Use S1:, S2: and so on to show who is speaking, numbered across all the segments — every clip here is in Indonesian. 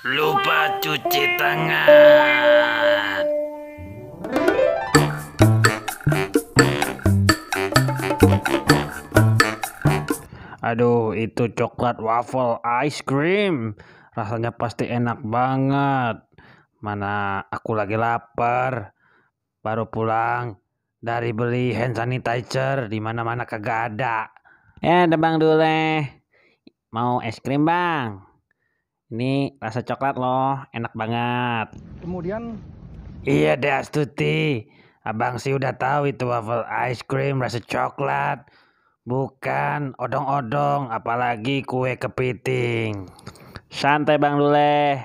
S1: Lupa cuci tangan. Aduh, itu coklat waffle ice cream. Rasanya pasti enak banget. Mana aku lagi lapar. Baru pulang dari beli hand sanitizer, di mana-mana kagak ada. Ada Bang Dule. Mau es krim, Bang? Ini rasa coklat loh, enak banget.
S2: Kemudian
S1: Iya deh Astuti. Abang sih udah tahu itu waffle ice cream rasa coklat. Bukan odong-odong, apalagi kue kepiting. Santai Bang Dule.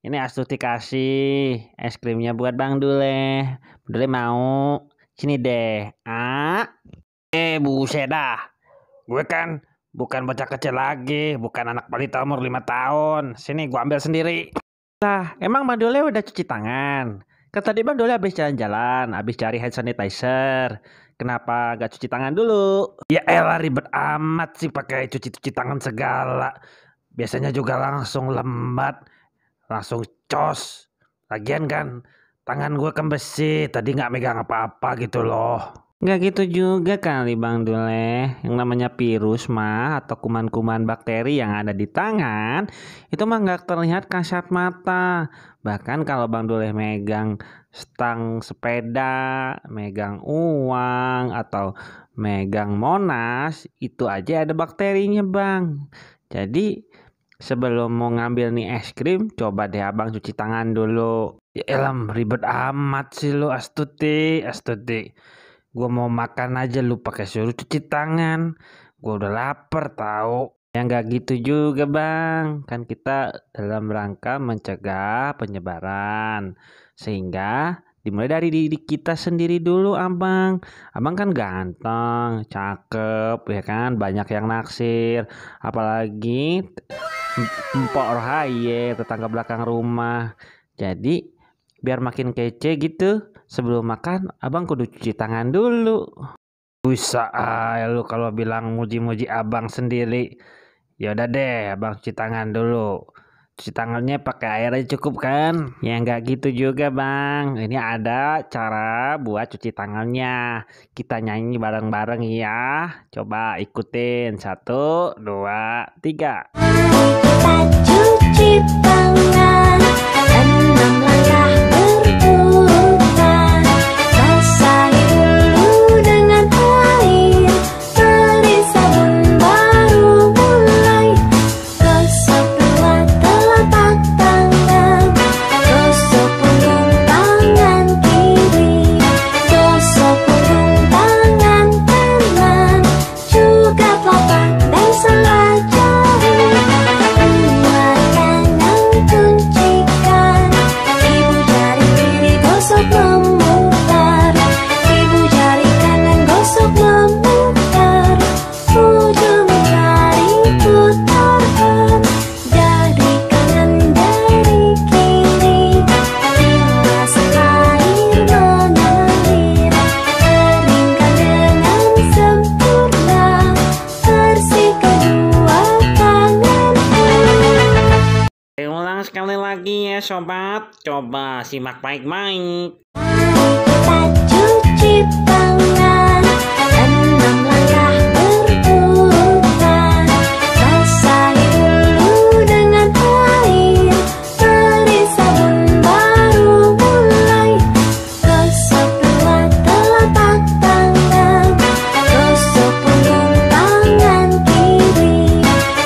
S1: Ini Astuti kasih es krimnya buat Bang Dule. Dule mau? Sini deh. Buset dah. Gue kan bukan bocah kecil lagi, bukan anak balita umur 5 tahun. Sini gue ambil sendiri. Lah, emang Bang Dule udah cuci tangan? Kan tadi Bang Dule habis jalan-jalan, habis cari hand sanitizer. Kenapa gak cuci tangan dulu? Ya elah, ribet amat sih pakai cuci-cuci tangan segala. Biasanya juga langsung lembat, langsung cos. Lagian kan tangan gue kan besi, tadi gak megang apa-apa gitu loh. Nggak gitu juga kali Bang Dule. Yang namanya virus mah atau kuman-kuman bakteri yang ada di tangan itu mah nggak terlihat kasat mata. Bahkan kalau Bang Dule megang stang sepeda, megang uang atau megang Monas, itu aja ada bakterinya Bang. Jadi sebelum mau ngambil nih es krim, coba deh Abang cuci tangan dulu. Ya elam, ribet amat sih lo Astuti. Gue mau makan aja lu pakai suruh cuci tangan. Gue udah lapar tahu. Ya nggak gitu juga Bang. Kan kita dalam rangka mencegah penyebaran. Sehingga dimulai dari diri kita sendiri dulu Abang. Abang kan ganteng, cakep ya kan. Banyak yang naksir. Apalagi Mpok Rohaye, tetangga belakang rumah. Jadi biar makin kece gitu, sebelum makan abang kudu cuci tangan dulu. Bisa lu kalau bilang muji-muji abang sendiri. Ya udah deh, abang cuci tangan dulu. Cuci tangannya pakai air aja cukup kan? Ya nggak gitu juga bang. Ini ada cara buat cuci tangannya. Kita nyanyi bareng-bareng ya. Coba ikutin. 1, 2, 3.
S3: Kita cuci tangan, 6 langkah berurutan. Basahi dulu dengan air, beri sabun baru mulai. Gosok dua telapak tangan, gosok punggung tangan kiri, gosok punggung tangan kanan, juga telapak dan selah jari.
S1: Ulang sekali lagi ya sobat. Coba simak baik-baik.
S3: Kita cuci tangan, 6 langkah berurutan. Basahi dulu dengan air, beri sabun baru mulai. Gosok dua telapak tangan, gosok punggung tangan kiri,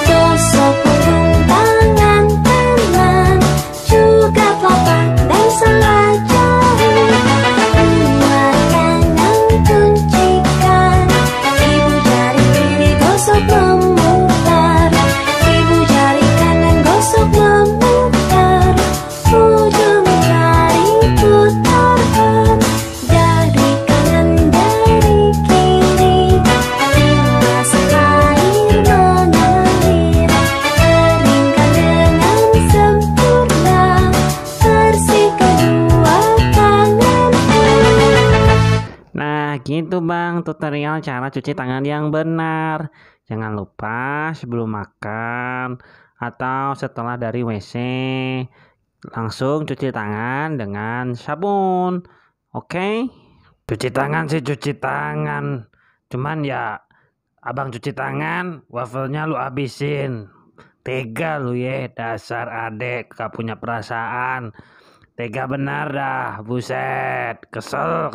S3: gosok punggung tangan kanan, juga telapak dan selah jari. Dua tangan kuncikan, ibu jari kiri gosok memutar, ibu jari kanan gosok memutar, ujung jari putarkan. Dari kanan dari kiri, bilas air mengalir, keringkan dengan sempurna, bersih kedua tanganmu.
S1: Nah gitu bang, tutorial cara cuci tangan yang benar. Jangan lupa sebelum makan atau setelah dari WC. Langsung cuci tangan dengan sabun. Oke? Cuci tangan sih cuci tangan. Cuman ya abang cuci tangan, wafelnya lu habisin. Tega lu ya, dasar adek gak punya perasaan. Tega benar dah, buset. Kesel.